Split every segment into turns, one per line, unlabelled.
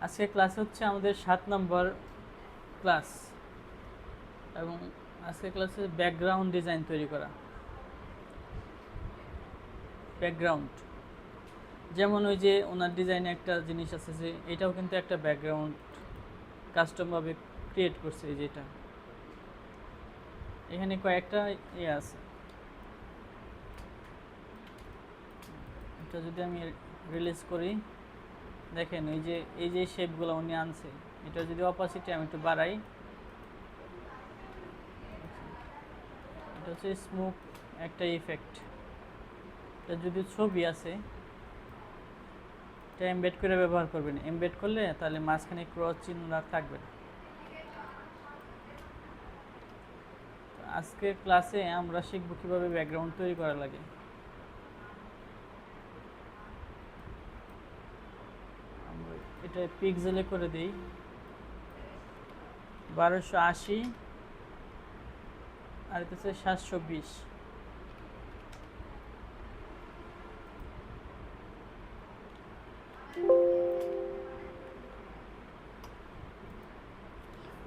আজকে ক্লাস হচ্ছে আমাদের 7 নম্বর ক্লাস এবং আজকে ক্লাসে ব্যাকগ্রাউন্ড ডিজাইন তৈরি করা। ব্যাকগ্রাউন্ড যেমন ওই যে ওনার ডিজাইনে একটা জিনিস আছে যে এটাও কিন্তু একটা ব্যাকগ্রাউন্ড কাস্টমভাবে ক্রিয়েট করছে। এই যেটা এখানে কয়েকটা ইয়ে আছে, এটা যদি আমি রিলিজ করি দেখেন এই যে শেপগুলো উনি আনছে, এটা যদি অপাসিটি আমি একটু বাড়াই, এটা হচ্ছে স্মোক একটা ইফেক্ট। এটা যদি ছবি আছে এটা এমবেড করে ব্যবহার করবেন। এমবেড করলে তাহলে মাঝখানে ক্রস চিহ্ন থাকবে না। আজকের ক্লাসে আমরা শিখব কিভাবে ব্যাকগ্রাউন্ড তৈরি করা লাগে। আমরা এটা পিক্সেলে করে দিই 1280 আর এটা হচ্ছে 720।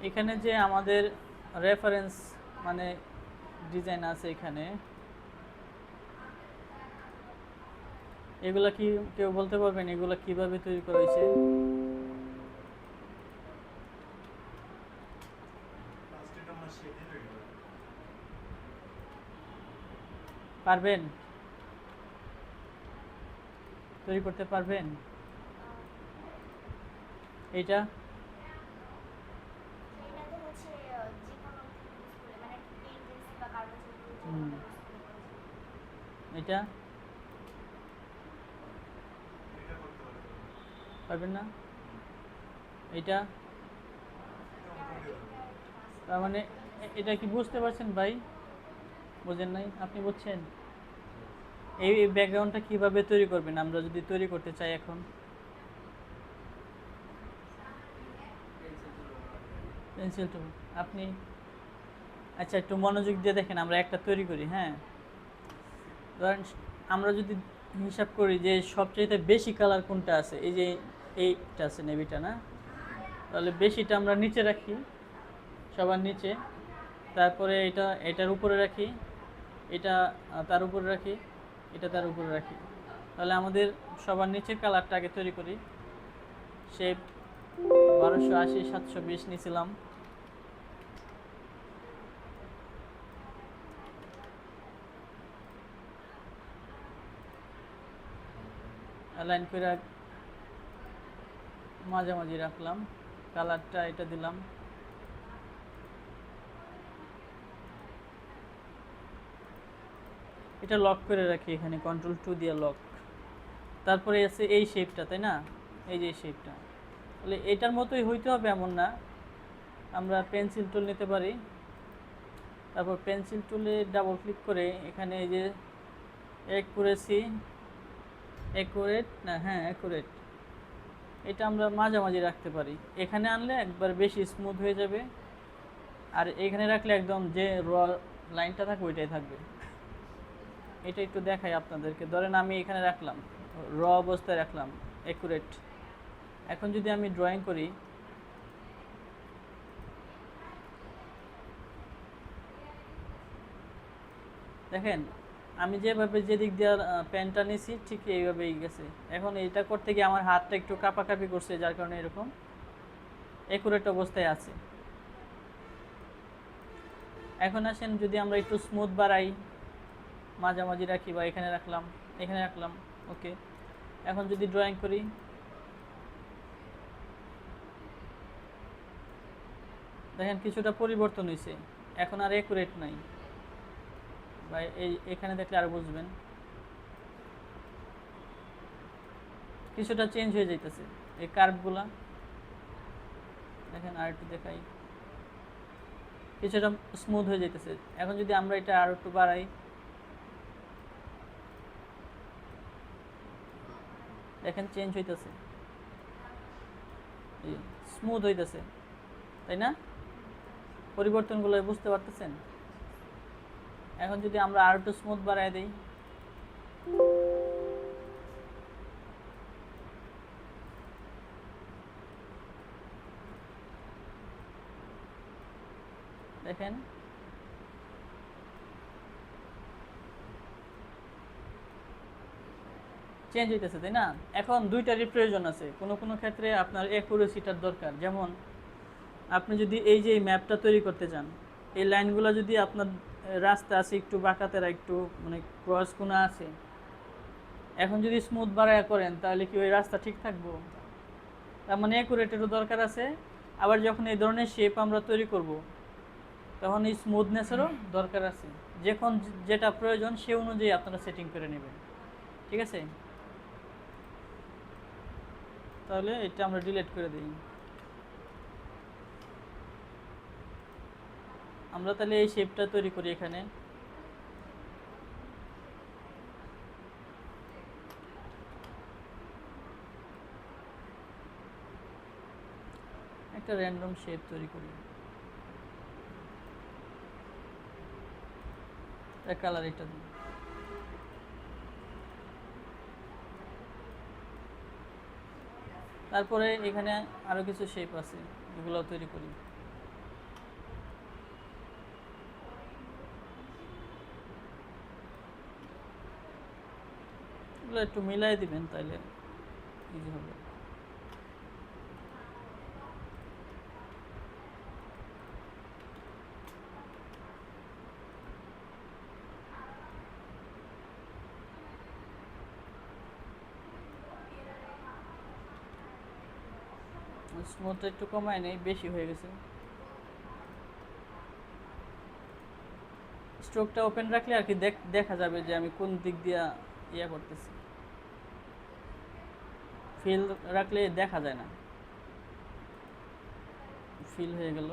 এখানে যে আমাদের রেফারেন্স মানে ডিজাইন আছে, এখানে এগুলা কি কেউ বলতে পারবেন এগুলা কিভাবে তৈরি করা হয়েছে? পারবেন? তৈরি করতে পারবেন? এইটা এটা পারবেন না? এটা তার মানে এটা কি বুঝতে পারছেন ভাই? বুঝেন নাই? আপনি বুঝছেন এই ব্যাকগ্রাউন্ডটা কিভাবে তৈরি করবেন আমরা যদি তৈরি করতে চাই? এখন পেন্সিল টুল আপনি আচ্ছা একটু মনোযোগ দিয়ে দেখেন, আমরা একটা তৈরি করি। হ্যাঁ, ধরেন আমরা যদি হিসাব করি যে সবচেয়ে বেশি কালার কোনটা আছে, এই যে এইটা আছে নেভিটা না, তাহলে বেশিটা আমরা নিচে রাখি, সবার নিচে। তারপরে এটার উপরে রাখি, এটা তার উপরে রাখি, এটা তার উপরে রাখি। তাহলে আমাদের সবার নিচের কালারটা আগে তৈরি করি। শেপ 1280 720 নিয়েছিলাম। অ্যালাইন করে মাঝামাঝি রাখলাম, কালারটা এটা দিলাম। এটা লক করে রাখি, এখানে কন্ট্রোল 2 দিয়ে লক। তারপরে আছে এই শেপটা, তাই না? এই যে শেপটা, তাহলে এটার মতোই হইতে হবে এমন না। আমরা পেন্সিল টুল নিতে পারি, তারপর পেন্সিল টুলে ডাবল ক্লিক করে এখানে এই যে অ্যাকুরেট না, হ্যাঁ অ্যাকুরেট, এটা আমরা মাঝামাঝি রাখতে পারি। এখানে আনলে একবার বেশি স্মুথ হয়ে যাবে, আর এখানে রাখলে একদম যে র লাইনটা থাকবে ওইটাই থাকবে। এটা একটু দেখাই আপনাদেরকে। ধরেন আমি এখানে রাখলাম, র অবস্থায় রাখলাম অ্যাকুরেট। এখন যদি আমি ড্রয়িং করি, দেখেন আমি যেভাবে যেদিক দিয়ে পেনটা নিছি ঠিক এইভাবেই গেছে। এখন এইটা করতে গিয়ে আমার হাতটা একটু কাঁপাকাঁপি করছে, যার কারণে এরকম অ্যাকুরেট অবস্থায় আছে। এখন আসেন যদি আমরা একটু স্মুথ বাড়াই, মাঝামাঝি রাখি বা এখানে রাখলাম, এখানে রাখলাম, ওকে। এখন যদি ড্রয়িং করি, দেখেন কিছুটা পরিবর্তন হয়েছে, এখন আর অ্যাকুরেট নাই। বা এখানে দেখলে আর বুঝবেন কিছুটা চেঞ্জ হয়ে যাইতেছে এই কার্ভগুলা। দেখেন আর একটু দেখাই, কিছুটা স্মুথ হয়ে যাইতেছে। এখন যদি আমরা এটা আর একটু বাড়াই, দেখেন চেঞ্জ হইতেছে, স্মুথ হইতেছে, তাই না? পরিবর্তনগুলো বুঝতে পারতেছেন? এখন যদি আমরা আর একটু স্মুথ বাড়াই দিই, দেখেন চেঞ্জ হইতেছে, তাই না? এখন দুইটারই প্রয়োজন আছে। কোনো কোনো ক্ষেত্রে আপনার অ্যাকুরেসিটার দরকার। যেমন আপনি যদি এই যে ম্যাপটা তৈরি করতে চান, এই লাইনগুলো যদি আপনার রাস্তা আছে একটু বাঁকাতেরা, একটু মানে ক্রস কোনা আছে, এখন যদি স্মুথ বাড়ায়া করেন তাহলে কি ওই রাস্তা ঠিক থাকবো? তার মানে অ্যাকুরেটেরও দরকার আছে। আবার যখন এই ধরনের শেপ আমরা তৈরি করব, তখন এই স্মুথনেসেরও দরকার আছে। যখন যেটা প্রয়োজন সে অনুযায়ী আপনারা সেটিং করে নেবেন, ঠিক আছে? তাহলে এটা আমরা ডিলিট করে দিই। আমরা তাহলে এই শেপটা তৈরি করি। এখানে একটা র্যান্ডম শেপ তৈরি করি, কালার এটা দিই। তারপরে এখানে আরো কিছু শেপ আছে, এগুলো তৈরি করি। এগুলো একটু মিলাই দিবেন, তাইলে ইজি হবে। স্মুথটা একটু কমায় নেই, বেশি হয়ে গেছে। স্ট্রোকটা ওপেন রাখলে আর কি দেখা যাবে যে আমি কোন দিক দিয়ে ইয়া করতেছি। ফিল রাখলে দেখা যায় না, ফিল হয়ে গেল।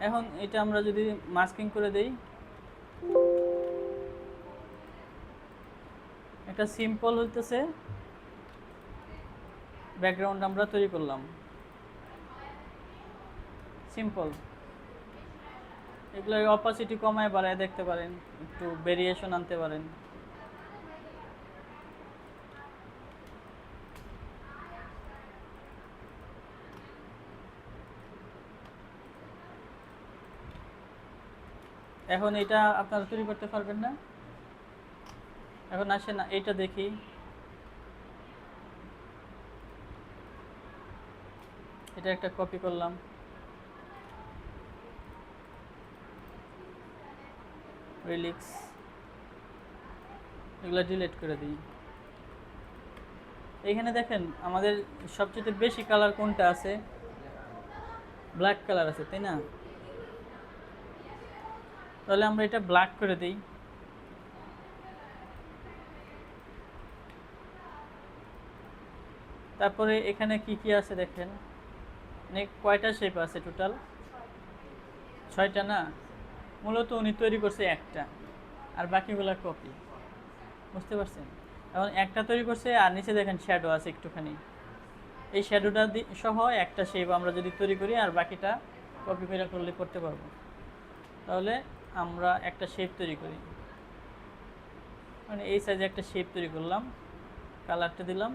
এখন এটা আমরা যদি মাস্কিং করে দেই, একটা সিম্পল হইতেছে ব্যাকগ্রাউন্ড আমরা তৈরি করলাম, সিম্পল। এগুলো অপাসিটি কমায় বাড়ায় দেখতে পারেন, একটু ভেরিয়েশন আনতে পারেন। এখন এটা আপনারা তৈরি করতে পারবেন না? এখন আসে না, এইটা দেখি। এটা একটা কপি করলাম, রিলিক্স, এগুলো ডিলিট করে দিই। এইখানে দেখেন আমাদের সবচেয়ে বেশি কালার কোনটা আছে? ব্ল্যাক কালার আছে, তাই না? তাহলে আমরা এটা ব্ল্যাক করে দিই। তারপরে এখানে কি কি আছে দেখেন, মানে কয়টা শেপ আছে টোটাল? 6টা না? মূলত উনি তৈরি করছে একটা, আর বাকিগুলো কপি। বুঝতে পারছেন? এখন একটা তৈরি করছে, আর নিচে দেখেন শ্যাডো আছে একটুখানি। এই শ্যাডোটা সহ একটা শেপ আমরা যদি তৈরি করি, আর বাকিটা কপি করে করলে করতে পারবো। তাহলে আমরা একটা শেপ তৈরি করি, মানে এই সাইজে একটা শেপ তৈরি করলাম, কালারটা দিলাম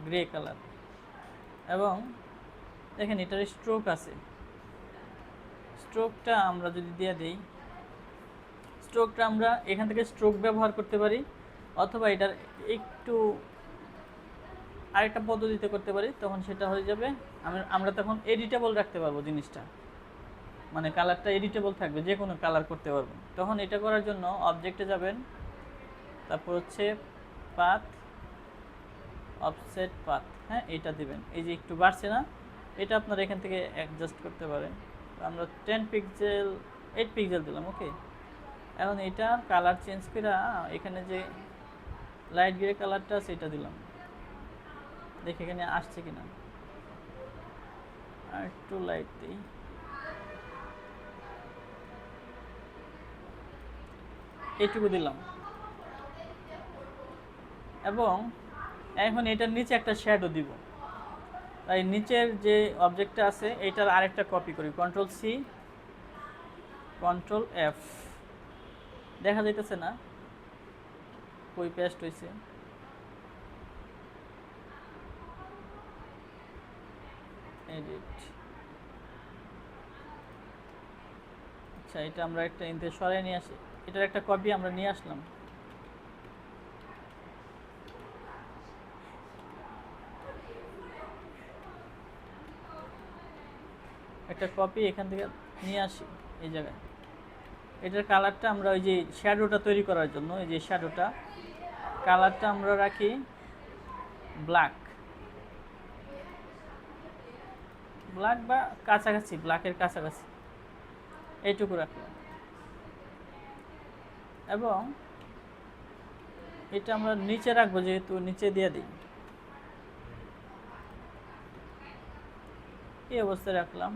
গ্রে কালার। এবং দেখেন এটার স্ট্রোক আছে, স্ট্রোকটা আমরা যদি দিয়ে দিই, স্ট্রোকটা আমরা এখান থেকে স্ট্রোক ব্যবহার করতে পারি, অথবা এটার একটু আরেকটা পদ্ধতিতে করতে পারি। তখন সেটা হয়ে যাবে, আমরা তখন এডিটেবল রাখতে পারবো জিনিসটা, মানে কালারটা এডিটেবল থাকবে, যে কোনো কালার করতে পারবো। তখন এটা করার জন্য অবজেক্টে যাবেন, তারপর হচ্ছে পাথ, অফসেট পাথ, হ্যাঁ এটা দিবেন। এই যে একটু বাড়ছে না, এটা আপনারা এখান থেকে অ্যাডজাস্ট করতে পারেন। আমরা 10 পিক্সেল 8 পিক্সেল দিলাম, ওকে। এখন এটা কালার চেঞ্জ করে এখানে যে লাইট গ্রে কালারটা আছে এটা দিলাম, দেখে এখানে আসছে কিনা। আর একটু লাইট দিই, এইটুকু দিলাম। এবং এখন এটার নিচে একটা শ্যাডো দিব। তাই নিচের যে অবজেক্টটা আছে এইটার আরেকটা কপি করি, কন্ট্রোল সি, কন্ট্রোল এফ। দেখা যাইতেছে না কই পেস্ট হয়েছে। এডিট। আচ্ছা, এটা আমরা একটা ইনতে সরাই নিয়ে আসি, এটার একটা কপি আমরা নিয়ে আসলাম। একটা কপি এখান থেকে নিয়ে আসি এই জায়গায়। এটার কালারটা আমরা ওই যে শ্যাডোটা তৈরি করার জন্য, এই যে শ্যাডোটা কালারটা আমরা রাখি ব্ল্যাক, ব্ল্যাক বা কাছাকাছি, ব্ল্যাকের কাছাকাছি এইটুকু রাখলাম। এবং এটা আমরা নিচে রাখবো, যেহেতু নিচে দিয়ে দিই, এই অবস্থায় রাখলাম।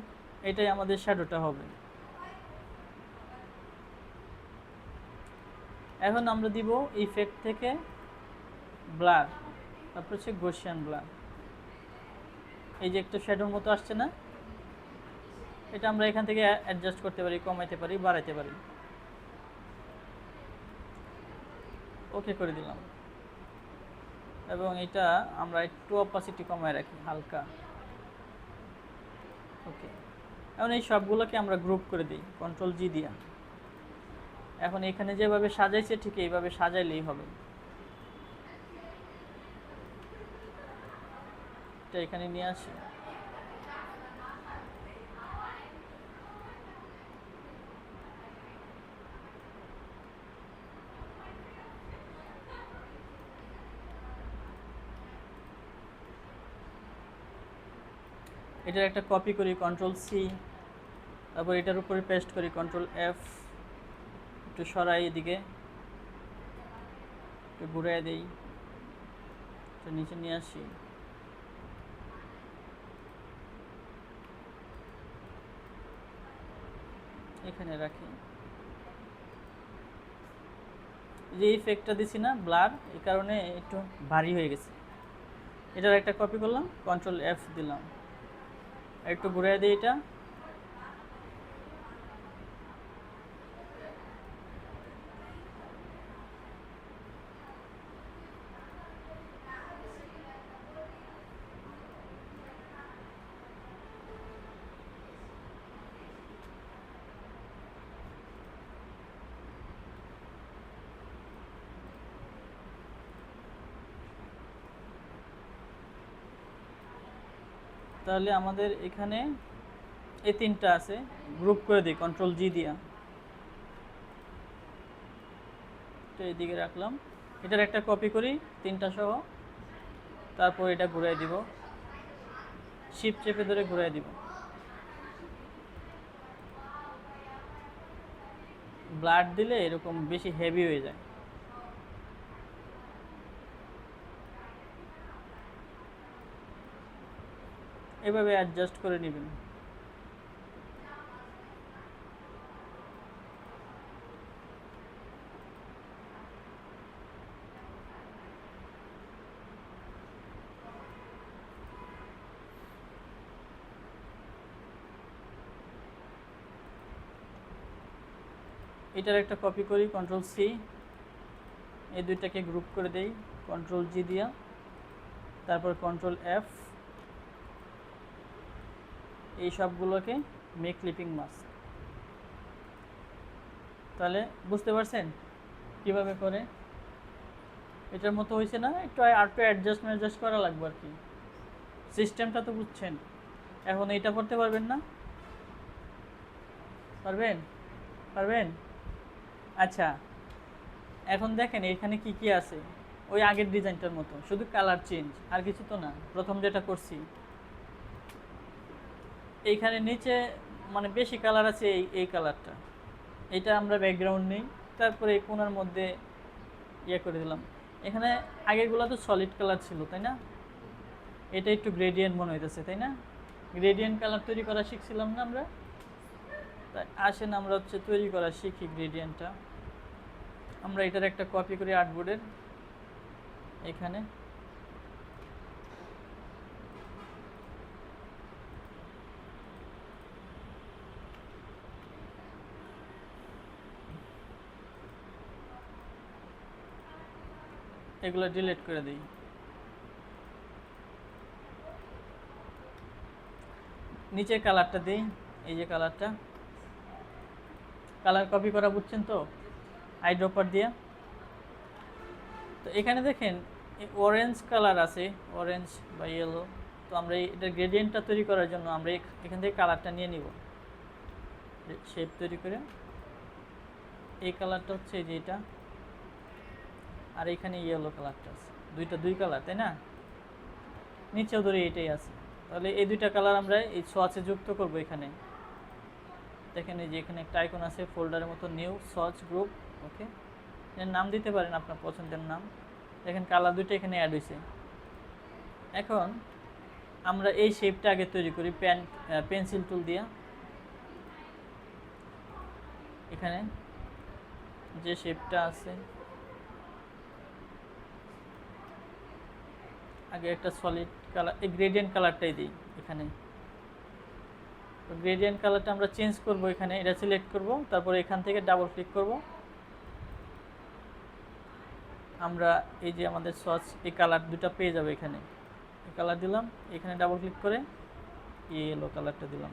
এটাই আমাদের শ্যাডোটা হবে। এখন আমরা দিব ইফেক্ট থেকে ব্লার, তারপর হচ্ছে গসিয়ান ব্লার। এই যে একটা শ্যাডোর মতো আসছে না, এটা আমরা এখান থেকে অ্যাডজাস্ট করতে পারি, কমাইতে পারি, বাড়াইতে পারি। ওকে করে দিলাম। এবং এটা আমরা একটু অপাসিটি কমায় রাখি হালকা। ওকে। এখন এই সবগুলোকে আমরা গ্রুপ করে দিই কন্ট্রোল জি দিয়া। এখন এখানে যেভাবে সাজাইছে ঠিক এইভাবে সাজাইলেই হবে। এটা এখানে নিয়ে আসি। এটার একটা কপি করি কন্ট্রোল সি, তারপর এটার উপরে পেস্ট করি কন্ট্রোল এফ, একটু সরাই এদিকে, একটু ঘুরাই দিই, একটু নিচে নিয়ে আসি। এখানে রাখি। যে ইফেক্টটা দিছি না ব্লার, এই কারণে একটু ভারী হয়ে গেছে। এটার একটা কপি করলাম, কন্ট্রোল এফ দিলাম, একটু ঘুরাই দিই এটা। তাহলে আমাদের এখানে এই তিনটা আছে, গ্রুপ করে দিই কন্ট্রোল জি দিয়া। তো এইদিকে রাখলাম। এটার একটা কপি করি তিনটা সহ, তারপর এটা ঘুরাই দিব, শিপ চেপে ধরে ঘুরাই দিব। ব্লাড দিলে এরকম বেশি হেভি হয়ে যায়। এভাবে অ্যাডজাস্ট করে নেবেন। এটার একটা কপি করি কন্ট্রোল সি, এই দুইটাকে গ্রুপ করে দেই কন্ট্রোল জি দিয়া, তারপর কন্ট্রোল এফ। এই সবগুলোকে মেক ক্লিপিং মাস্ক। তাহলে বুঝতে পারছেন কিভাবে করে? এটার মতো হয়েছে না? একটু আরেকটু অ্যাডজাস্ট করা লাগবে আর কি। সিস্টেমটা তো বুঝছেন। এখন এইটা করতে পারবেন না? পারবেন? পারবেন? আচ্ছা, এখন দেখেন এখানে কি কি আছে, ওই আগের ডিজাইনটার মতো, শুধু কালার চেঞ্জ, আর কিছু তো না। প্রথম যেটা করছি এইখানে নিচে মানে বেশি কালার আছে, এই কালারটা, এটা আমরা ব্যাকগ্রাউন্ড নেই। তারপরে এই কোণার মধ্যে ইয়ে করে দিলাম। এখানে আগেরগুলো তো সলিড কালার ছিল, তাই না? এটা একটু গ্রেডিয়েন্ট মনে হইতেছে, তাই না? গ্রেডিয়েন্ট কালার তৈরি করা শিখছিলাম না আমরা? তাই আসেন আমরা হচ্ছে তৈরি করা শিখি গ্রেডিয়েন্টটা। আমরা এটার একটা কপি করি আর্টবোর্ডের এখানে। এগুলো ডিলিট করে দিই। নিচে কালারটা দিই, এই যে কালারটা, কালার কপি করা বুঝছেন তো আইড্রপার দিয়ে। তো এখানে দেখেন অরেঞ্জ কালার আছে, অরেঞ্জ বা ইয়েলো। তো আমরা এটা গ্রেডিয়েন্টটা তৈরি করার জন্য আমরা এখান থেকে কালারটা নিয়ে নিব, শেপ তৈরি করে। এই কালারটা হচ্ছে এই যে এটা, আর এখানে ইয়েলো কালারটা আছে, দুই কালার তাই না? নিচেও ধরে এটাই আছে, তাহলে এই দুইটা কালার আমরা এই সোয়াচে যুক্ত করব এখানে। দেখেন এই যে এখানে একটা আইকন আছে ফোল্ডারের মতো, নিউ সোয়াচ গ্রুপ। ওকে, এর নাম দিতে পারেন আপনার পছন্দের নাম। দেখেন কালার দুটো এখানে অ্যাড হয়েছে। এখন আমরা এই শেপটা আগে তৈরি করি পেন্সিল টুল দিয়ে। এখানে যে শেপটা আছে আগে একটা সলিড কালার, এই গ্রেডিয়েন্ট কালারটাই দিই এখানে। তো গ্রেডিয়েন্ট কালারটা আমরা চেঞ্জ করব এখানে, এটা সিলেক্ট করব, তারপরে এখান থেকে ডাবল ক্লিক করব। আমরা এই যে আমাদের সস এই কালার দুটো পেয়ে যাবে এখানে। এই কালার দিলাম, এখানে ডাবল ক্লিক করে ইয়েলো কালারটা দিলাম।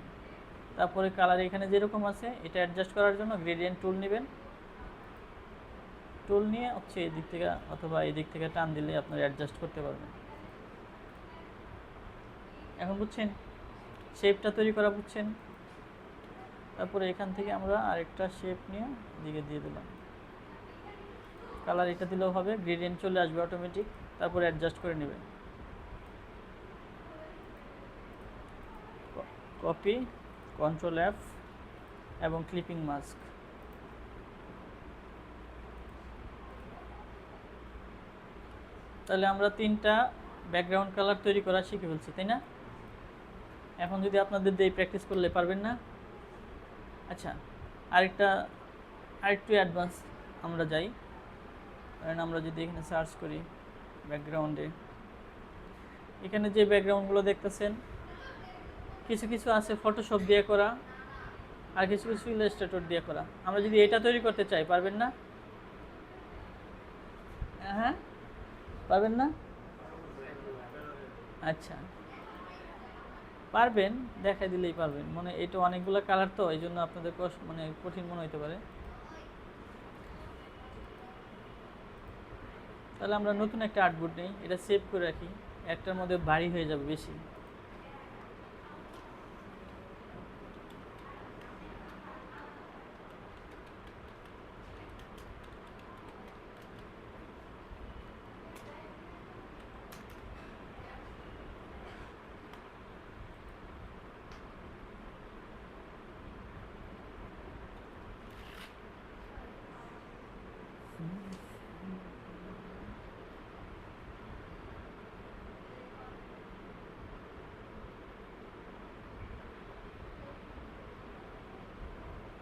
তারপরে কালার এখানে যেরকম আছে এটা অ্যাডজাস্ট করার জন্য গ্রেডিয়েন্ট টুল নেবেন, টুল নিয়ে হচ্ছে এই দিক থেকে অথবা এই দিক থেকে টান দিলে আপনারা অ্যাডজাস্ট করতে পারবেন। এখন বুঝছেন শেপটা তৈরি করা, বুঝছেন? তারপরে এখান থেকে আমরা আরেকটা শেপ নিয়ে দিকে দিয়ে দিলাম, কালার এটা দিলেও হবে, গ্রেডিয়েন্ট চলে আসবে অটোমেটিক। তারপরে অ্যাডজাস্ট করে নেবেন, কপি, কন্ট্রোল এফ এবং ক্লিপিং মাস্ক। তাহলে আমরা তিনটা ব্যাকগ্রাউন্ড কালার তৈরি করা শিখে ফেলছি, তাই না? এখন যদি আপনাদের দিয়ে প্র্যাকটিস করলে পারবেন না? আচ্ছা, আরেকটু অ্যাডভান্স আমরা যাই। কারণ আমরা যদি এখানে সার্চ করি ব্যাকগ্রাউন্ডে, এখানে যে ব্যাকগ্রাউন্ডগুলো দেখতেছেন কিছু কিছু আছে ফটোশপ দিয়ে করা, আর কিছু কিছু ইলাস্ট্রেটর দিয়ে করা। আমরা যদি এটা তৈরি করতে চাই পারবেন না? হ্যাঁ, পারবেন না? আচ্ছা, পারবেন, দেখাই দিলেই পারবেন। মানে এটা অনেকগুলো কালার তো, এই জন্য আপনাদের মানে কঠিন মনে হতে পারে। তাহলে আমরা নতুন একটা আর্টবোর্ড নিই, এটা সেভ করে রাখি, একটার মধ্যে ভারী হয়ে যাবে বেশি।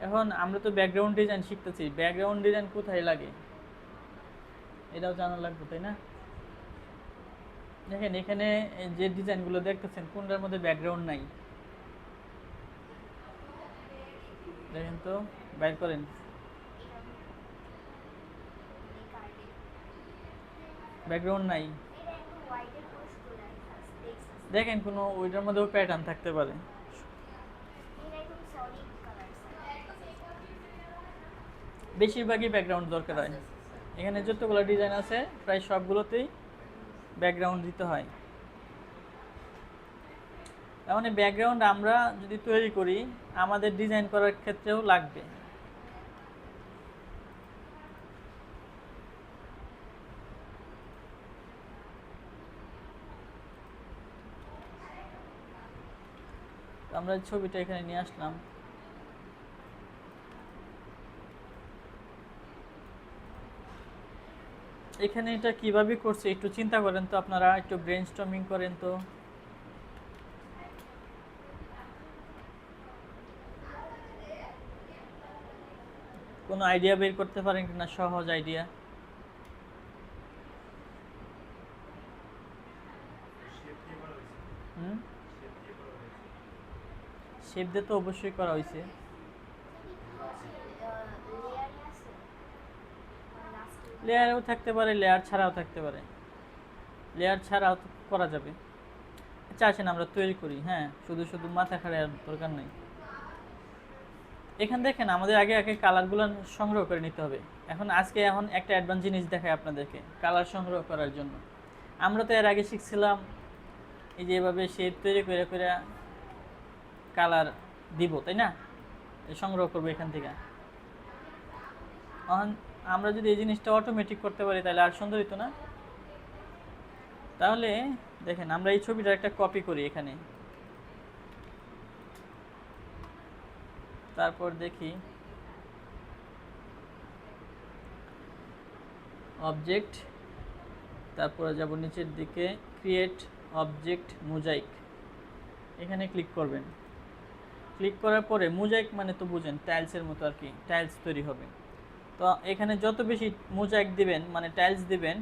এখন আমরা তো ব্যাকগ্রাউন্ড ডিজাইন শিখতেছি, ব্যাকগ্রাউন্ড ডিজাইন কোথায় লাগে এটাও জানা লাগবে, তাই না? দেখেন এখানে যে ডিজাইনগুলো দেখতেছেন কোনটার মধ্যে ব্যাকগ্রাউন্ড নাই, দেখেন তো, বাইর করেন। ব্যাকগ্রাউন্ড নাই, দেখেন কোনো ওইটার মধ্যেও প্যাটার্ন থাকতে পারে। বেশিরভাগই ব্যাকগ্রাউন্ড দরকার হয়। এখানে যতগুলো ডিজাইন আছে প্রায় সবগুলোতেই ব্যাকগ্রাউন্ড দিতে হয়। তার মানে ব্যাকগ্রাউন্ড আমরা যদি তৈরি করি আমাদের ডিজাইন করার ক্ষেত্রেও লাগবে। আমরা ছবিটা এখানে নিয়ে আসলাম। এখানে এটা কিভাবে করছে একটু চিন্তা করেন তো, আপনারা একটু ব্রেনস্টর্মিং করেন তো। কোনো আইডিয়া বের করতে পারেন কিনা, সহজ আইডিয়া? শেপ দিয়ে তো অবশ্যই করা হয়েছে। লেয়ারেও থাকতে পারে, লেয়ার ছাড়াও থাকতে পারে, লেয়ার ছাড়াও তো করা যাবে। আচ্ছা আসেন আমরা তৈরি করি। হ্যাঁ, শুধু শুধু মাথা খাড়ার দরকার নেই। এখানে দেখেন আমাদের আগে আগে কালারগুলো সংগ্রহ করে নিতে হবে। এখন একটা অ্যাডভান্স জিনিস দেখাই আপনাদেরকে কালার সংগ্রহ করার জন্য। আমরা তো এর আগে শিখছিলাম এই যে এভাবে শেপ তৈরি করে করে কালার দিব, তাই না? সংগ্রহ করবো এখান থেকে। এখন আমরা যদি এই জিনিসটা অটোমেটিক করতে পারি তাহলে আর সুন্দর হতো না? তাহলে দেখেন আমরা এই ছবিটা একটা কপি করি এখানে, তারপর দেখি অবজেক্ট, তারপরে যাব নিচের দিকে ক্রিয়েট অবজেক্ট মোজাইক, এখানে ক্লিক করবেন। ক্লিক করার পরে মোজাইক মানে তো বুঝেন টাইলসের মতো আর কি, টাইলস তৈরি হবে। তো এখানে যত বেশি মোজাইক দিবেন মানে টাইলস দিবেন,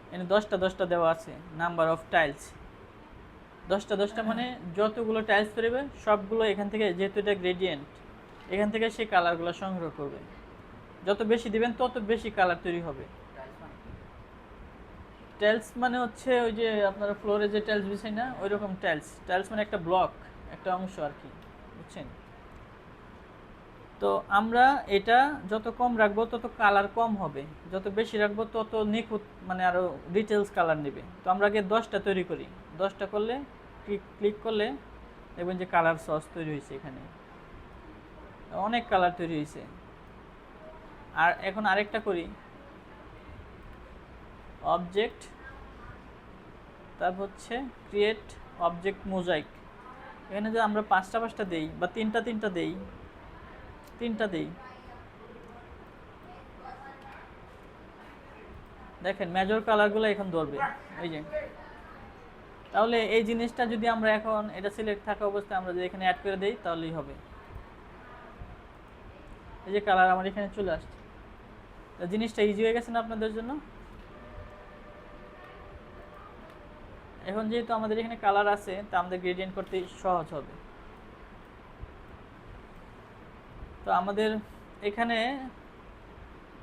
এখানে 10টা 10টা দেওয়া আছে নাম্বার অফ টাইলস, 10টা 10টা মানে যতগুলো টাইলস তৈরি হবে সবগুলো এখান থেকে, যেহেতু এটা গ্রেডিয়েন্ট, এখান থেকে সেই কালারগুলো সংগ্রহ করবে। যত বেশি দিবেন তত বেশি কালার তৈরি হবে। টাইলস মানে হচ্ছে ওই যে আপনারা ফ্লোরে যে টাইলস বিছাই না, ওই রকম টাইলস। টাইলস মানে একটা ব্লক, একটা অংশ আর কি, বুঝছেন? তো আমরা এটা যত কম রাখবো তত কালার কম হবে, যত বেশি রাখবো তত নিখুঁত মানে আরও ডিটেলস কালার নেবে। তো আমরা আগে 10টা তৈরি করি, 10টা করলে ক্লিক করলে দেখবেন যে কালার সস তৈরি হয়েছে, এখানে অনেক কালার তৈরি হয়েছে। আর এখন আরেকটা করি, অবজেক্ট, তারপর হচ্ছে ক্রিয়েট অবজেক্ট মোজাইক। এখানে যে আমরা 5টা 5টা দেই বা 3টা 3টা দেই, 3টা দেই, দেখেন মেজর কালারগুলো এখন ধরবে এই যে। তাহলে এই জিনিসটা যদি আমরা এখন এটা সিলেক্ট থাকা অবস্থায় আমরা যদি এখানে অ্যাড করে দেই তাহলেই হবে। এই যে কালার আমার এখানে চলে আসছে, জিনিসটা ইজি হয়ে গেছে না আপনাদের জন্য? এখন যেহেতু আমাদের এখানে কালার আছে তা আমাদের গ্রেডিয়েন্ট করতে সহজ হবে। তো আমাদের এখানে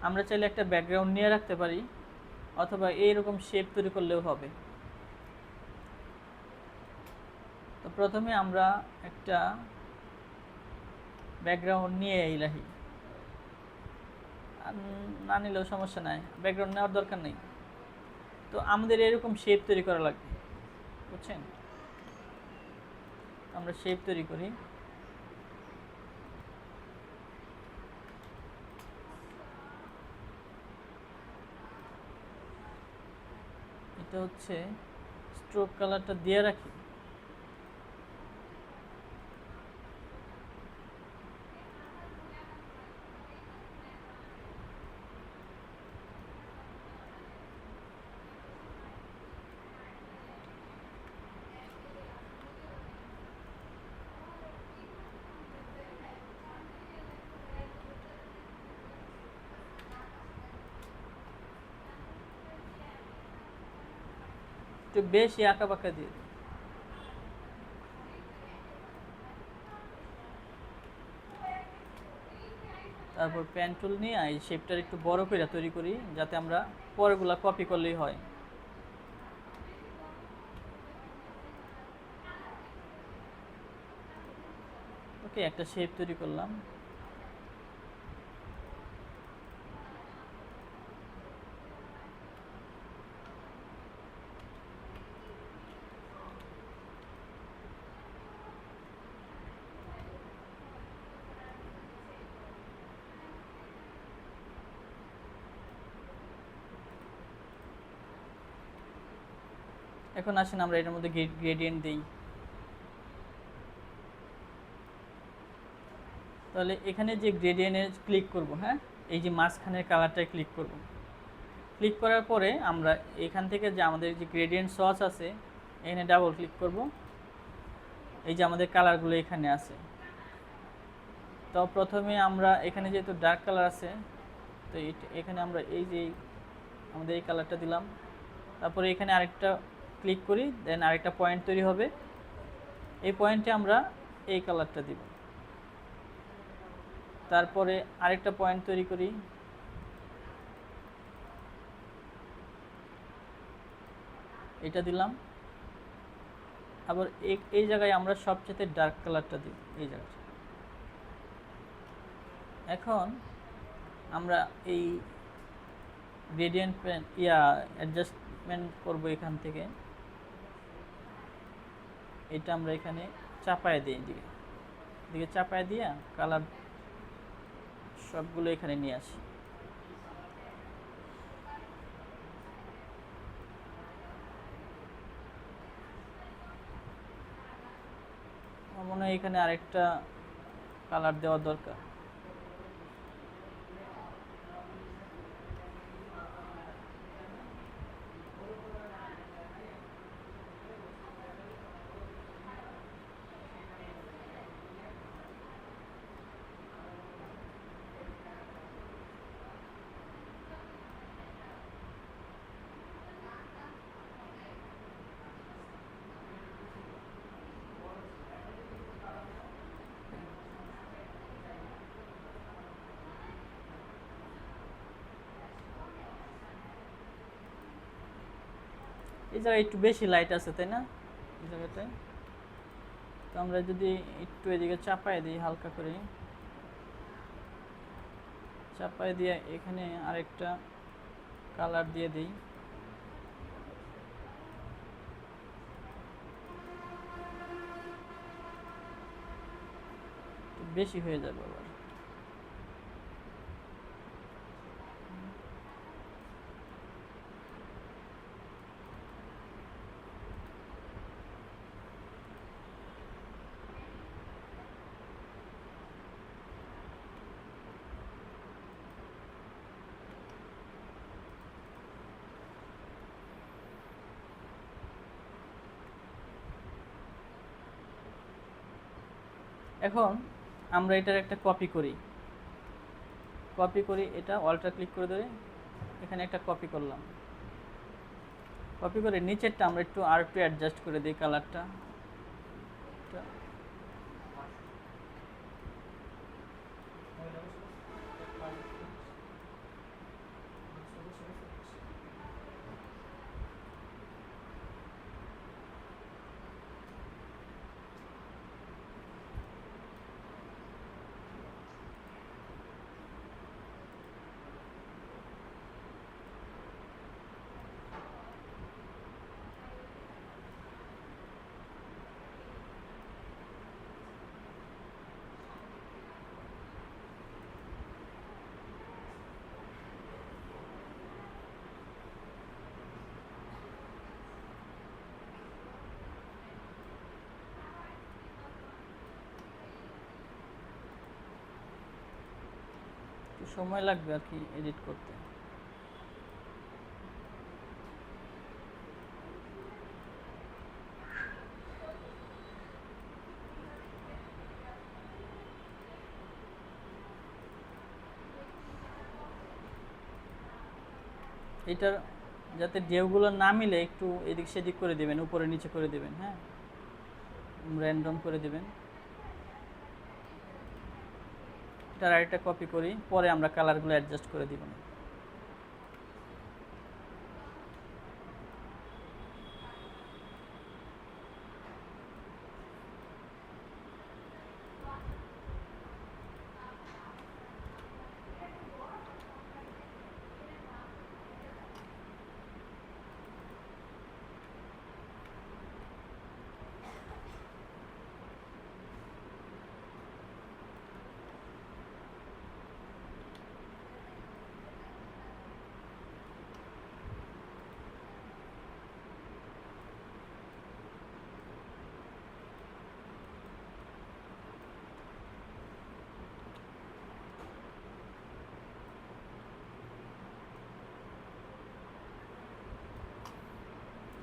আমরা চাইলে একটা ব্যাকগ্রাউন্ড নিয়ে রাখতে পারি, অথবা এইরকম শেপ তৈরি করলেও হবে। তো প্রথমে আমরা একটা ব্যাকগ্রাউন্ড নিয়ে এলাহি, না নিলেও সমস্যা নাই, ব্যাকগ্রাউন্ড নেওয়ার দরকার নেই। তো আমাদের এরকম শেপ তৈরি করা লাগবে, বুঝছেন? আমরা শেপ তৈরি করি। এটা হচ্ছে স্ট্রোক কালারটা দিয়ে রাখি। একটু বেশি আঁকা বাঁকা দিয়ে, তারপর পেন টুল নিয়ে এই শেপটার একটু বড় করে তৈরি করি যাতে আমরা পরেরগুলা কপি করলেই হয়। ওকে, একটা শেপ তৈরি করলাম। এখন আসেন আমরা এটার মধ্যে গ্রেডিয়েন্ট দিই। তাহলে এখানে যে গ্রেডিয়েন্টে ক্লিক করব, হ্যাঁ, এই যে মাঝখানের কালারটায় ক্লিক করব। ক্লিক করার পরে আমরা এখান থেকে যে আমাদের যে গ্রেডিয়েন্ট সস আছে এখানে ডাবল ক্লিক করব। এই যে আমাদের কালারগুলো এখানে আছে, তো প্রথমে আমরা এখানে যেহেতু ডার্ক কালার আছে, তো এখানে আমরা এই যে আমাদের এই কালারটা দিলাম, তারপরে এখানে আরেকটা ক্লিক করি, দেন আরেকটা পয়েন্ট তৈরি হবে, এই পয়েন্টে আমরা এই কালারটা দিব। তারপরে আরেকটা পয়েন্ট তৈরি করি, এটা দিলাম। আবার এই জায়গায় আমরা সবচেয়ে ডার্ক কালারটা দিই, এই জায়গাটা। এখন আমরা এই গ্রেডিয়েন্ট অ্যাডজাস্টমেন্ট করব এখান থেকে, এটা আমরা এখানে চাপায় দিই, দিকে চাপায় দিয়ে কালার সবগুলো এখানে নিয়ে আসি। আমার মনে হয় এখানে আরেকটা কালার দেওয়া দরকার। এই জায়গায় একটু বেশি লাইট আছে, তাই না? এই জায়গাটায় তো আমরা যদি একটু এদিকে চাপায় দিই, হালকা করে চাপায় দিয়ে এখানে আরেকটা কালার দিয়ে দিই, বেশি হয়ে যাবে আবার। এখন আমরা এটার একটা কপি করি, এটা অল্টার ক্লিক করে ধরে এখানে একটা কপি করলাম। কপি করে নিচেরটা আমরা একটু আর একটু অ্যাডজাস্ট করে দিই কালারটা। সময় লাগবে আর কি এডিট করতে। এটার যাতে ঢেউগুলো না মিলে একটু এদিক সেদিক করে দেবেন, উপরে নিচে করে দেবেন, হ্যাঁ, র্যান্ডম করে দেবেন। এটার আরেকটা কপি করি, পরে আমরা কালারগুলো অ্যাডজাস্ট করে দিব।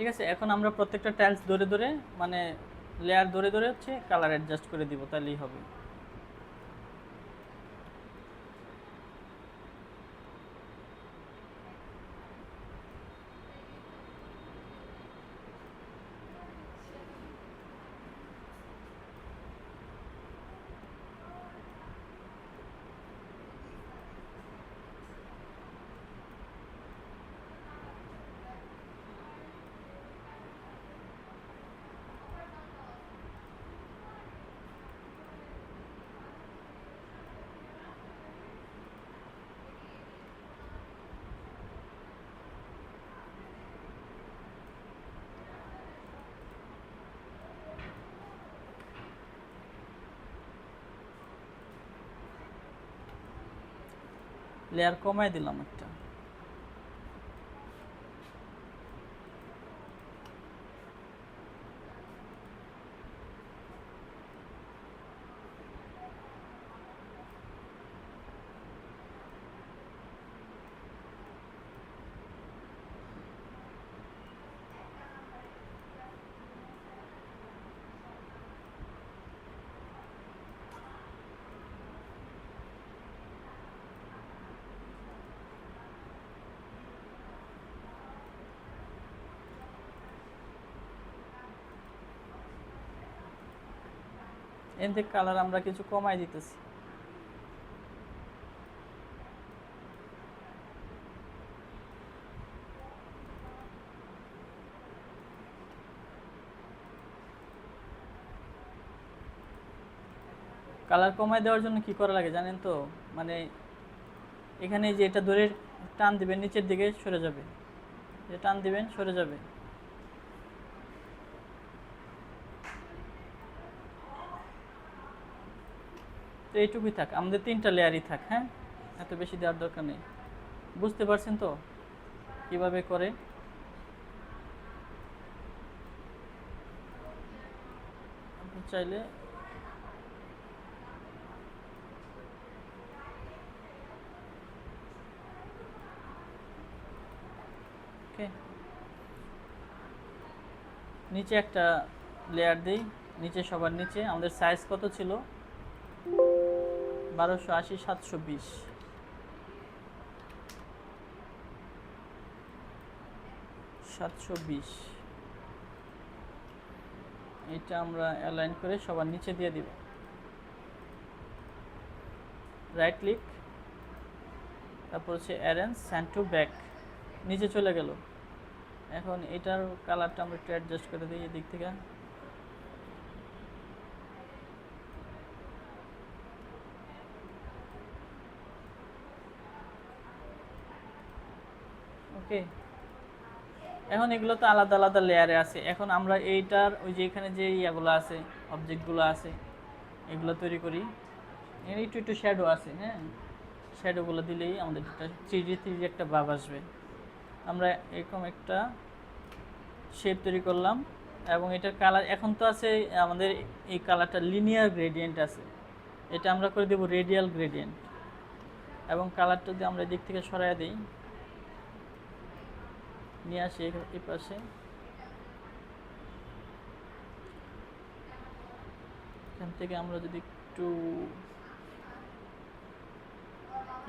ঠিক আছে, এখন আমরা প্রত্যেকটা টাইলস ধরে ধরে মানে লেয়ার ধরে ধরে হচ্ছে কালার অ্যাডজাস্ট করে দিব, তাহলেই হবে। লেয়ার কমায় দিলাম একটা। এর থেকে কালার আমরা কিছু কমাই দিতেছি। কালার কমায় দেওয়ার জন্য কি করা লাগে জানেন তো? মানে এখানে যে এটা ধরে টান দিবেন, নিচের দিকে সরে যাবে, যে টান দিবেন সরে যাবে। তো এইটুকুই থাক, আমাদের 3টা লেয়ারই থাক। হ্যাঁ, এত বেশি দেওয়ার দরকার নেই। বুঝতে পারছেন তো কিভাবে করে? আপনি চাইলে ওকে, নিচে একটা লেয়ার দিই। নিচে সবার নিচে আমাদের সাইজ কত ছিল? 1280 720। এটা আমরা অ্যালাইন করে সবার নিচে দিয়ে দিব। রাইট ক্লিক, তারপর হচ্ছে অ্যারেঞ্জ সেন্ড টু ব্যাক, নিচে চলে গেল। এখন এটার কালারটা আমরা একটু অ্যাডজাস্ট করে দিই এদিক থেকে। ওকে, এখন এগুলো তো আলাদা আলাদা লেয়ারে আছে। এখন আমরা এইটার ওই যে এখানে যে ইয়াগুলো আছে, অবজেক্টগুলো আছে, এগুলো তৈরি করি। এর একটু একটু শ্যাডো আছে। হ্যাঁ, শ্যাডোগুলো দিলেই আমাদের একটা থ্রি একটা ভাব আসবে। আমরা এরকম একটা শেপ তৈরি করলাম এবং এটার কালার এখন তো আছে আমাদের, এই কালারটা লিনিয়ার গ্রেডিয়েন্ট আছে, এটা আমরা করে দেব রেডিয়াল গ্রেডিয়েন্ট। এবং কালারটা যদি আমরা এদিক থেকে সরাই দিই, নিয়ে আসি এই পাশে, এখান থেকে আমরা যদি একটু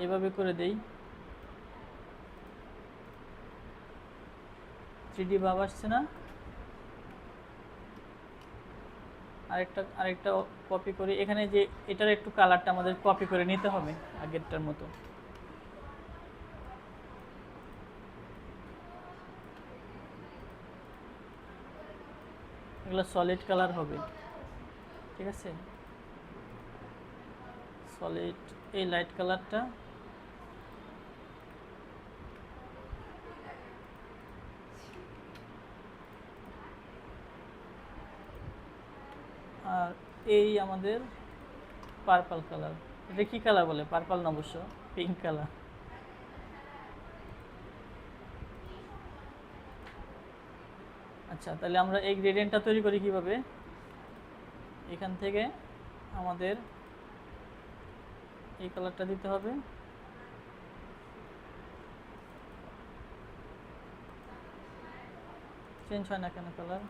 এভাবে করে দেই, 3D ভাব আসছে না? আরেকটা কপি করি। এখানে যে এটার একটু কালারটা আমাদের কপি করে নিতে হবে আগেরটার মতো। এগুলো সলিড কালার হবে, ঠিক আছে? সলিড, এই লাইট কালারটা, আর এই আমাদের পার্পল কালার। এটা কি কালার বলে? পার্পল না, অবশ্য পিঙ্ক কালার। আচ্ছা, তাহলে আমরা এই গ্রেডিয়েন্টটা তৈরি করি কিভাবে? এখান থেকে আমাদের এই কালারটা দিতে হবে। চেঞ্জ হয় না কেন কালার?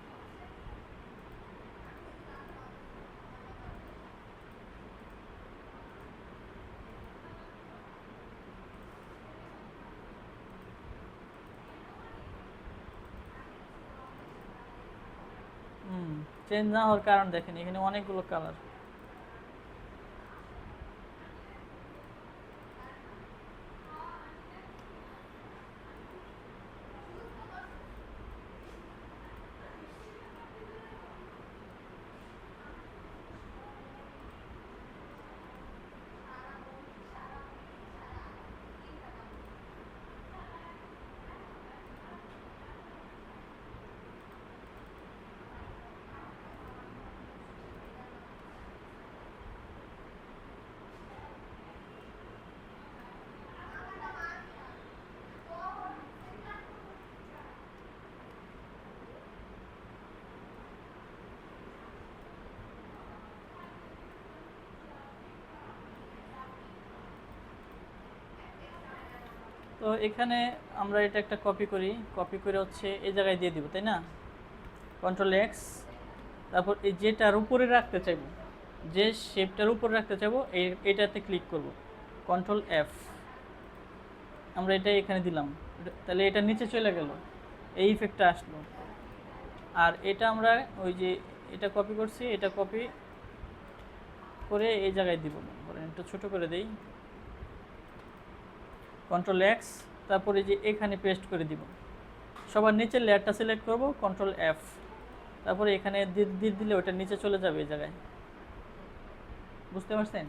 চেঞ্জ না হওয়ার কারণ দেখেন, এখানে অনেকগুলো কালার। তো এখানে আমরা এটা একটা কপি করি, কপি করে হচ্ছে এই জায়গায় দিয়ে দিব, তাই না? কন্ট্রোল এক্স, তারপর এই যেটার উপরে রাখতে চাইবো, যে শেপটার উপরে রাখতে চাইবো এটাতে ক্লিক করব, কন্ট্রোল এফ, আমরা এটা এখানে দিলাম, তাহলে এটা নিচে চলে গেল, এই ইফেক্টটা আসলো। আর এটা আমরা ওই যে এটা কপি করছি, এটা কপি করে এই জায়গায় দিব, একটু ছোট করে দেই, কন্ট্রোল এক্স, তারপরে যে এখানে পেস্ট করে দিব, সবার নিচের লেয়ারটা সিলেক্ট করব, কন্ট্রোল এফ, তারপরে এখানে দিলে ওটা নিচে চলে যাবে এই জায়গায়, বুঝতে পারছেন?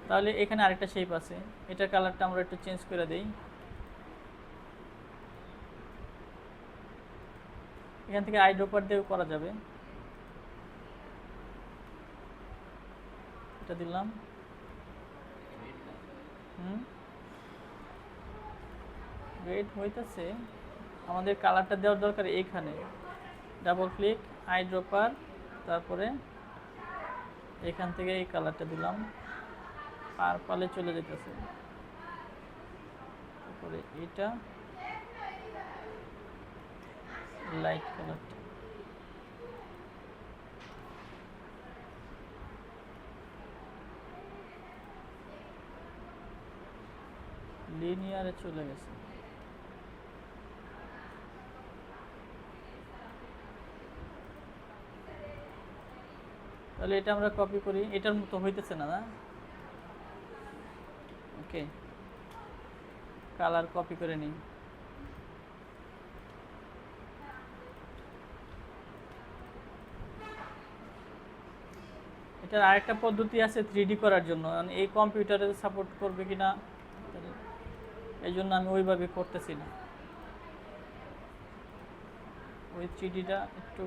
তাহলে এখানে আরেকটা শেপ আছে, এটার কালারটা আমরা একটু চেঞ্জ করে দেই, এখান থেকে আইড্রপার দিয়েও করা যাবে, এটা দিলাম, ওয়েট হইতেছে, আমাদের কালারটা দেওয়ার দরকার এইখানে, ডাবল ক্লিক, আইড্রপার, তারপরে এখান থেকে এই কালারটা দিলাম, পার্পলে চলে যেতেছে, তারপরে এটা লাইট কালারটা, লিনিয়ারে চলে গেছে। তাহলে এটা আমরা কপি করি, এটার মতো হইতেছে না, না? ওকে, কালার কপি করে নিই, এটার আরেকটা পদ্ধতি আছে 3D করার জন্য, এই কম্পিউটারে সাপোর্ট করবে কিনা এই জন্য আমি ওইভাবে করতেছি না, ওই 3Dটা একটু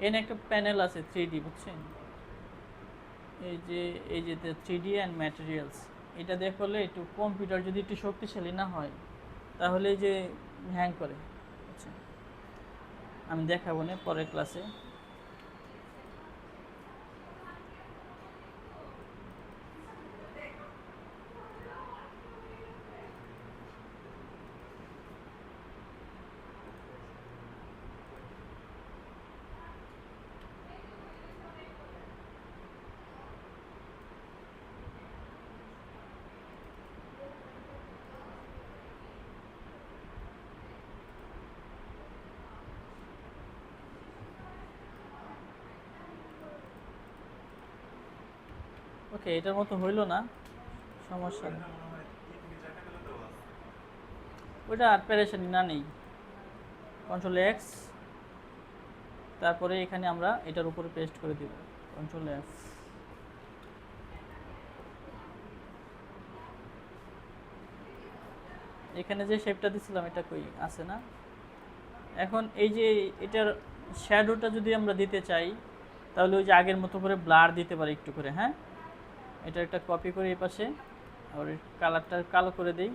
এখানে একটা প্যানেল আছে 3D, বুঝছেন? এই যে 3D অ্যান্ড ম্যাটেরিয়ালস, এটা দিয়ে করলে একটু কম্পিউটার যদি একটু শক্তিশালী না হয় তাহলে যে হ্যাং করে, আচ্ছা আমি দেখাবো না পরের ক্লাসে। ওকে, এটার মতো হইলো না, সমস্যা নেই, ওইটা আর প্যারেশানি না নেই, কন্ট্রোল এক্স, তারপরে এখানে আমরা এটার উপরে পেস্ট করে দিব, কন্ট্রোল এফ, এখানে যে শেপটা দিছিলাম এটা কই আছে না? এখন এই যে এটার শ্যাডোটা যদি আমরা দিতে চাই তাহলে ওই যে আগের মতো করে ব্লার দিতে পারি একটু করে, হ্যাঁ, এটা একটা কপি করে এই পাশে, আর কালারটা কালো করে দেই,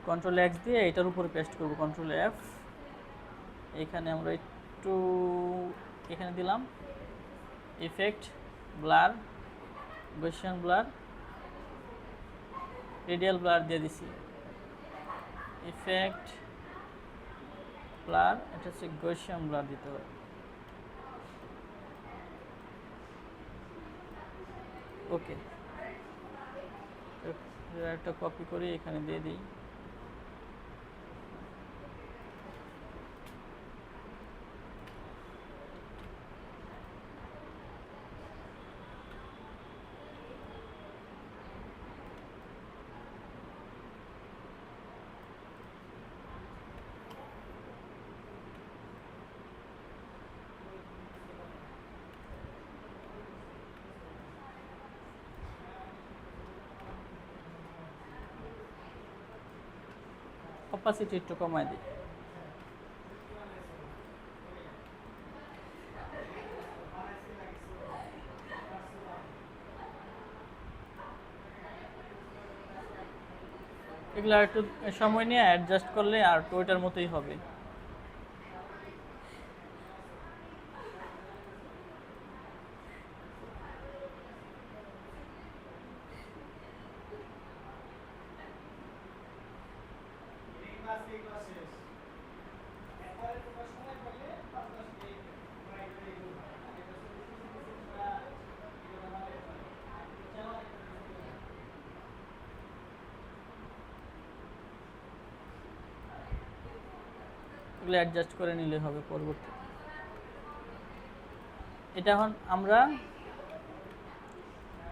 কন্ট্রোল এক্স দিয়ে এটার উপরে পেস্ট করব, কন্ট্রোল এফ, এখানে আমরা একটু এখানে দিলাম effect, blur, Gaussian blur, radial blur দিয়ে দিছি, ইফেক্ট, ব্লার, এটা হচ্ছে গসিয়ান ব্লার দিতে হবে, ওকে, একটা কপি করে এখানে দিয়ে দিই, অপাসিটি একটু কমায় দিই, এগুলো আর একটু সময় নিয়ে অ্যাডজাস্ট করলে আর একটু ওইটার মতোই হবে। এগুলো অ্যাডজাস্ট করে নিলে হবে পরবর্তী। এটা এখন আমরা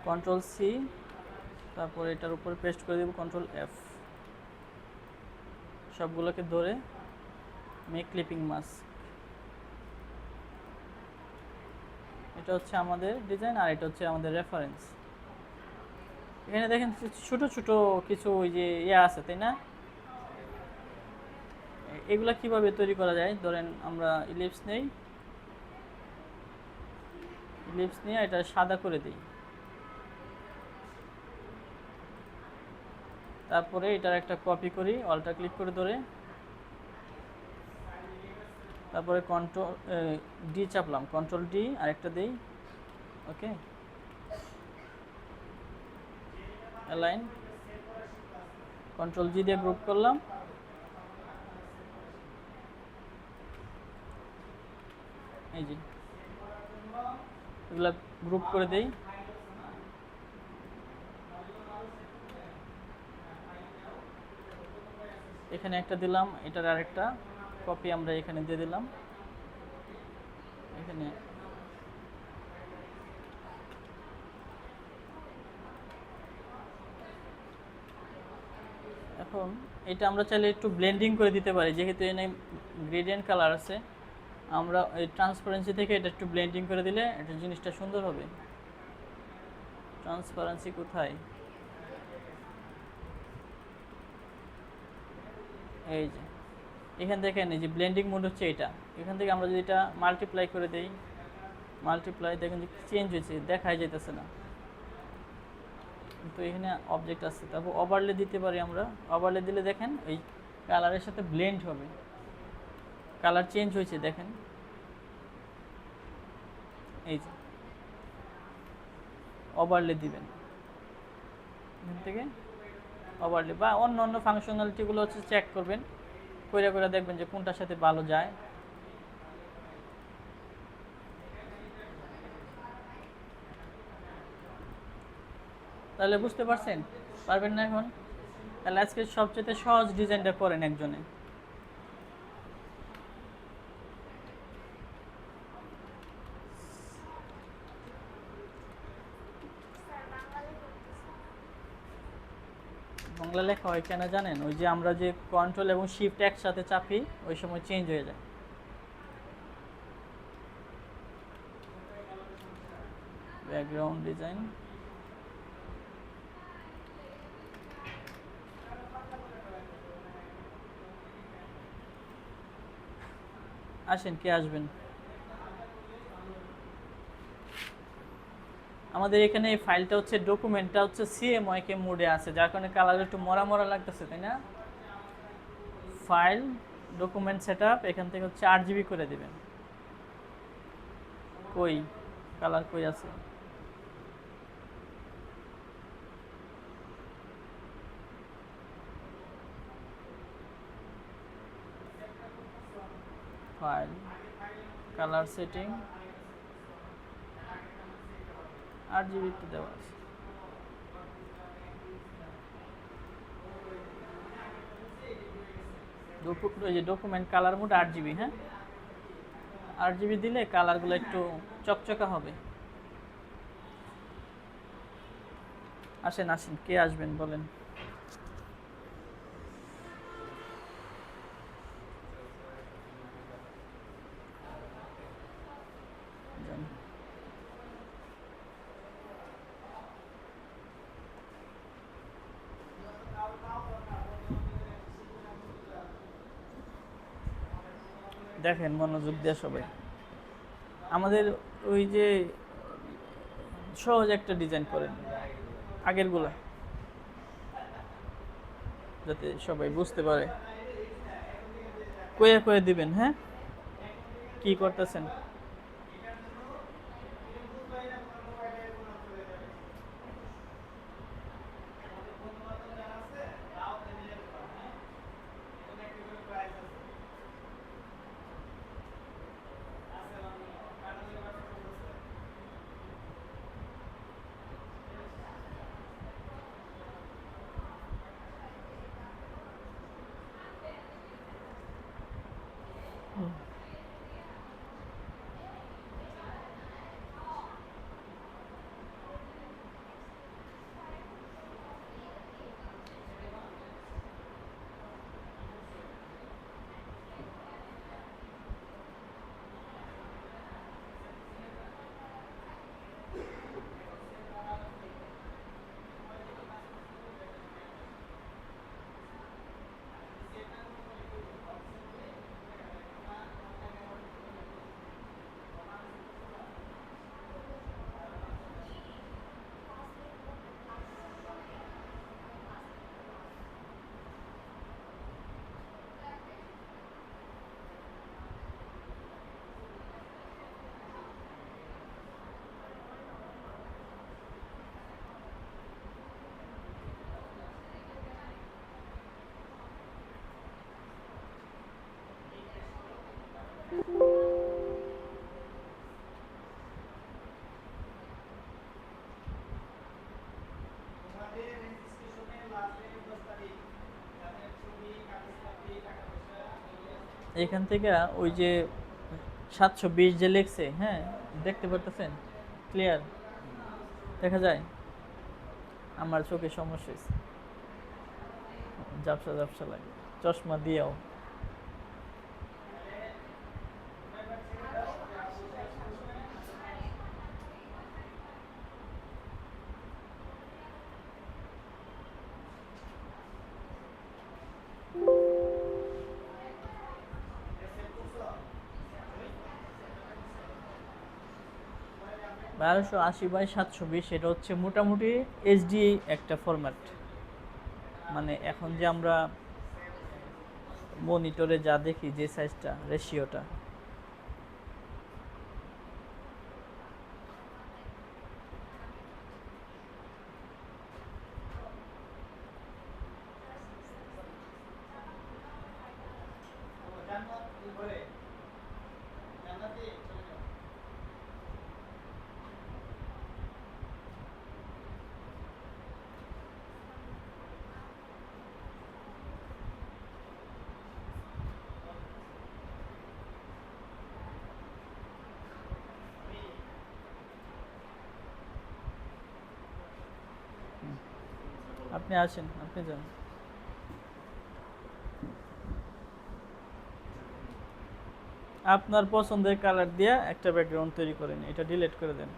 কন্ট্রোল সি, তারপরে এটার উপরে পেস্ট করে দেব কন্ট্রোল এফ, সবগুলোকে ধরে মেক ক্লিপিং মাস্ক। এটা হচ্ছে আমাদের ডিজাইন আর এটা হচ্ছে আমাদের রেফারেন্স। এখানে দেখেন ছোট ছোট কিছু ওই যে ইয়ে আছে, তাই না? এগুলা কিভাবে তৈরি করা যায়, ধরেন আমরা ইলিপস নেই, ইলিপস নিয়ে এটা সাদা করে দিই, তারপরে এটার একটা কপি করি, অল্টা ক্লিক করে ধরে, তারপরে কন্ট্রোল ডি চাপলাম, কন্ট্রোল ডি আরেকটা দেই, ওকে, অ্যালাইন, কন্ট্রোল জি দিয়ে গ্রুপ করলাম, এই যে এগুলা গ্রুপ করে দেই। এখানে একটা দিলাম, এটার আরেকটা কপি আমরা এখানে দিয়ে দিলাম, এখানে এখন এটা আমরা চাইলে একটু ব্লেন্ডিং করে দিতে পারি, যেহেতু এখানে গ্রেডিয়েন্ট কালার আছে, আমরা এই ট্রান্সপারেন্সি থেকে এটা একটু ব্লেন্ডিং করে দিলে এটা জিনিসটা সুন্দর হবে। ট্রান্সপারেন্সি কোথায়, এই যে এখান থেকে এই যে ব্লেন্ডিং মোড হচ্ছে এটা, এখান থেকে আমরা যদি এটা মাল্টিপ্লাই করে দেই, মাল্টিপ্লাই দেখেন যে চেঞ্জ হয়েছে, দেখাই যাইতেছে না, কিন্তু এখানে অবজেক্ট আছে। তারপর ওভারলে দিতে পারি আমরা, ওভারলে দিলে দেখেন এই কালারের সাথে ব্লেন্ড হবে, কালার চেঞ্জ হয়েছে দেখেন, এই যে ওভারলে দিবেন এখান থেকে ওভারলে, বা অন্য অন্য ফাংশনালিটিগুলো হচ্ছে চেক করবেন, করে করে দেখবেন যে কোনটার সাথে ভালো যায়। তাহলে বুঝতে পারছেন, পারবেন না এখন? তাহলে আজকে সবচেয়ে সহজ ডিজাইনটা করেন একজনে। বাংলা লেখা হয় কেন জানেন? ওই যে আমরা যে কন্ট্রোল এবং শিফট একসাথে চাপি ওই সময় চেঞ্জ হয়ে যায়। ব্যাকগ্রাউন্ড ডিজাইন, আসেন কে আসবেন? আমাদের এখানে এই ফাইলটা হচ্ছে, ডকুমেন্টটা হচ্ছে সিএমওয়াইকে মোডে আছে, যার কারণে কালার একটু মরা মরা লাগতেছে, তাই না? ফাইল ডকুমেন্ট সেটআপ, এখান থেকে হচ্ছে 8 GB করে দিবেন। কই কালার কই আছে? ফাইল কালার সেটিং 8 GB তো দেওয়া আছে। এই যে ডকুমেন্ট কালার মোড 8 GB, হ্যাঁ 8 GB দিলে কালারগুলো একটু চকচকা হবে। আসেন আসেন কে আসবেন বলেন? দেখেন মনোযোগ দিয়ে সবাই, আমাদের ওই যে সহজ একটা ডিজাইন করেন আগেরগুলা। যাতে সবাই বুঝতে পারে। কয়ে কয়ে দিবেন, হ্যাঁ কি করতেছেন। এখান থেকে ওই যে 720 যে লেখছে, হ্যাঁ দেখতে পারতেছেন ক্লিয়ার দেখা যায়। আমার চোখে সমস্যা হয়েছে, ঝাপসা ঝাপসা লাগে চশমা দিয়েও। বারোশো আশি বাই 720 এটা হচ্ছে মোটামুটি এইচডি একটা ফরম্যাট। মানে এখন যে আমরা মনিটরে যা দেখি যে সাইজটা রেশিওটা, আপনি আসেন, আপনি যান। আপনার পছন্দের কালার দিয়ে একটা ব্যাকগ্রাউন্ড তৈরি করেন, এটা ডিলিট করে দেন।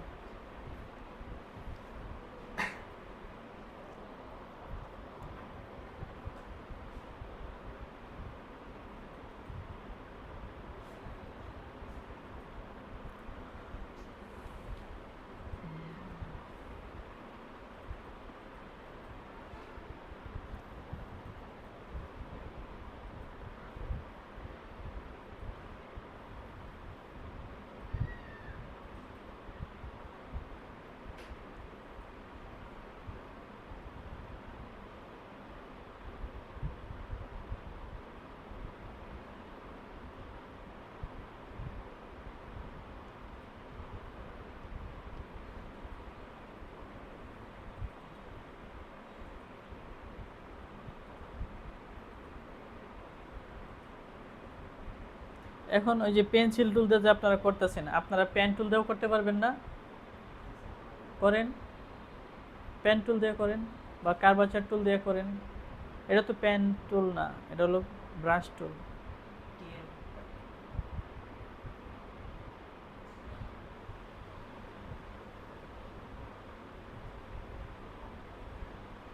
এখন ওই যে পেন্সিল টুল দিয়ে যে আপনারা করতেছেন, আপনারা পেন টুল দিয়েও করতে পারবেন না? করেন, পেন টুল দিয়ে করেন বা কার্বাচার টুল দিয়ে করেন। এটা তো পেন টুল না, এটা হলো ব্রাশ টুল।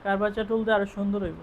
কার্বাচার টুল দিয়ে আরো সুন্দর হইব।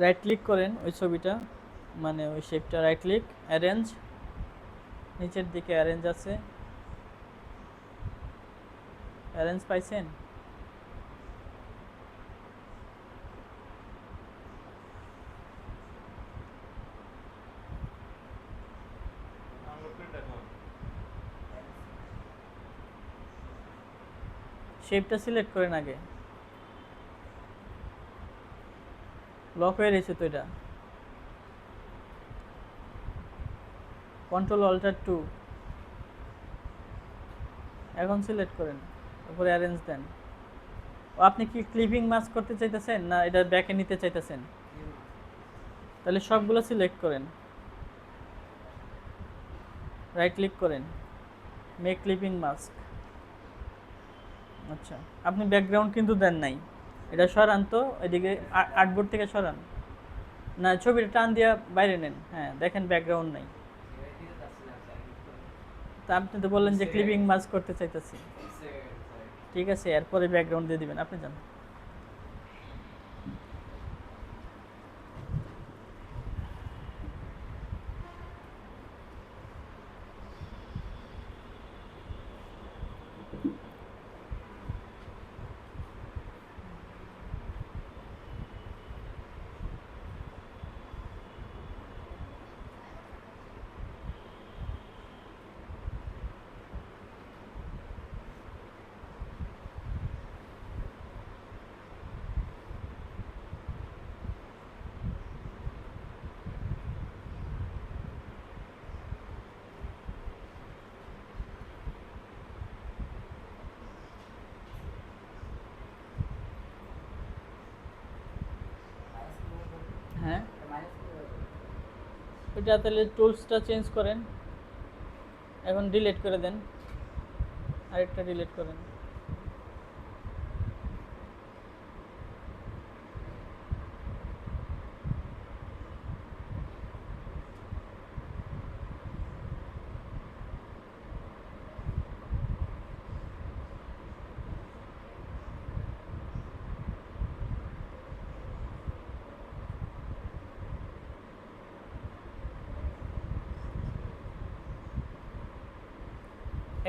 রাইট ক্লিক করেন ওই ছবিটা, মানে ওই শেপটা, রাইট ক্লিক, অ্যারেঞ্জ, নিচের দিকে অ্যারেঞ্জ আছে, অ্যারেঞ্জ পাইছেন? শেপটা সিলেক্ট করেন আগে, লক হয়ে রয়েছে তো এটা। কন্ট্রোল অল্টার 2, এখন সিলেক্ট করেন, তারপরে অ্যারেঞ্জ দেন। আপনি কি ক্লিপিং মাস্ক করতে চাইতেছেন না এটা ব্যাকে নিতে চাইতেছেন? তাহলে সবগুলো সিলেক্ট করেন, রাইট ক্লিক করেন, মেক ক্লিপিং মাস্ক। আচ্ছা, আপনি ব্যাকগ্রাউন্ড কিন্তু দেন নাই, এটা সরান তো এদিকে, আর্টবোর্ড থেকে সরান, না ছবিটা টান দিয়ে বাইরে নেন। হ্যাঁ দেখেন ব্যাকগ্রাউন্ড নাই। তা আপনি তো বললেন যে ক্লিপিং মাস্ক করতে চাইতেছি। ঠিক আছে, এরপরে ব্যাকগ্রাউন্ড দিয়ে দিবেন, আপনি যান। হ্যাঁ, ওইটা তাহলে টুলসটা চেঞ্জ করেন, এখন ডিলিট করে দেন, আরেকটা ডিলিট করেন।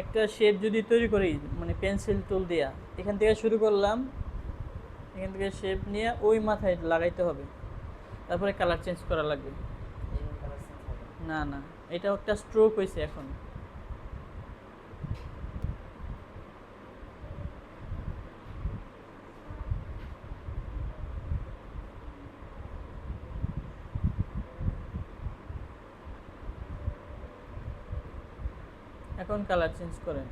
একটা শেপ যদি তৈরি করি, মানে পেন্সিল টুল দিয়া, এখান থেকে শুরু করলাম, এখান থেকে শেপ নিয়ে ওই মাথায় লাগাইতে হবে, তারপরে কালার চেঞ্জ করা লাগবে। না না, এটা একটা স্ট্রোক হয়েছে, এখন এখন কালার চেঞ্জ করেন।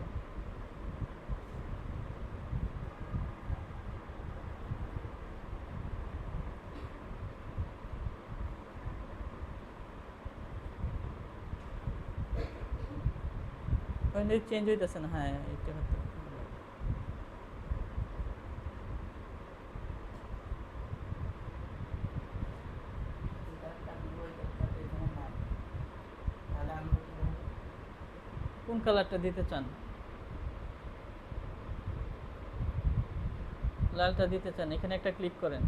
চেঞ্জ হইতেছে না, হ্যাঁ এটা হতে। কোন কালারটা দিতে চান? লালটা দিতে চান, এখানে একটা ক্লিক করেন,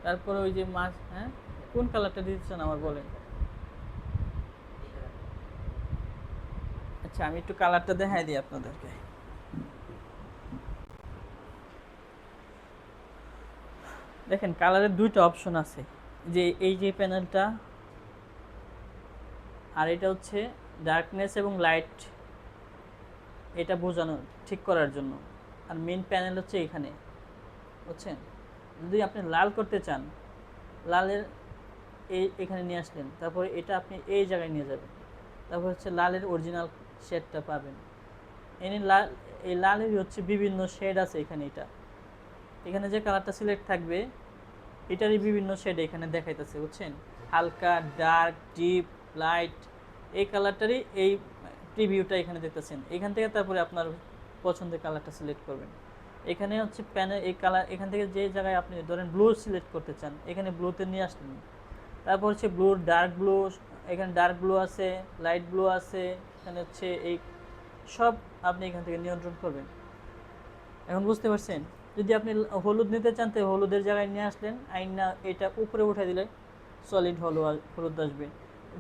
তারপরে ওই যে মাছ, হ্যাঁ কোন কালারটা দিতে চান আমার বলেন। আচ্ছা আমি একটু কালারটা দেখাই দিই আপনাদেরকে। দেখেন কালারের দুইটা অপশন আছে, যে এই যে প্যানেলটা, আর এটা হচ্ছে ডার্কনেস এবং লাইট, এটা বোঝানো ঠিক করার জন্য। আর মেইন প্যানেল হচ্ছে এখানে, বুঝছেন? যদি আপনি লাল করতে চান, লালের এখানে নিয়ে আসলেন, তারপরে এটা আপনি এই জায়গায় নিয়ে যাবেন, তারপর হচ্ছে লালের অরিজিনাল শেডটা পাবেন। এনে লাল, এই লালেরই হচ্ছে বিভিন্ন শেড আছে এখানে, এখানে যে কালারটা সিলেক্ট থাকবে এটারই বিভিন্ন শেড এখানে দেখাইতেছে, বুঝছেন? হালকা, ডার্ক, ডিপ, লাইট, এই কালারটারই এই প্রিভিউটা এখানে দেখতেছেন। এখান থেকে তারপরে আপনার পছন্দের কালারটা সিলেক্ট করবেন। এখানে হচ্ছে প্যানেল, এই কালার এখান থেকে যে জায়গায় আপনি ধরেন ব্লু সিলেক্ট করতে চান, এখানে ব্লুতে নিয়ে আসলেন, তারপর হচ্ছে ব্লু, ডার্ক ব্লু, এখানে ডার্ক ব্লু আছে, লাইট ব্লু আছে, এখানে হচ্ছে এই সব আপনি এখান থেকে নিয়ন্ত্রণ করবেন। এখন বুঝতে পারছেন? যদি আপনি হলুদ নিতে চান তো হলুদের জায়গায় নিয়ে আসলেন, আইনা এটা উপরে উঠে দিলে সলিড হলুদ আসবে।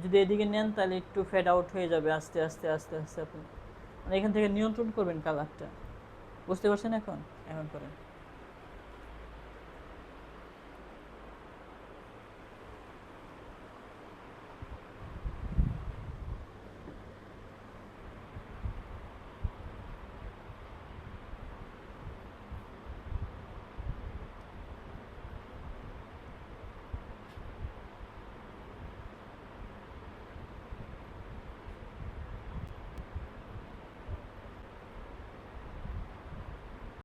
যদি এদিকে নেন তাহলে একটু ফেড আউট হয়ে যাবে আস্তে আস্তে আস্তে আস্তে। আপনি মানে এখান থেকে নিয়ন্ত্রণ করবেন কালারটা। বুঝতে পারছেন এখন? এখন করেন।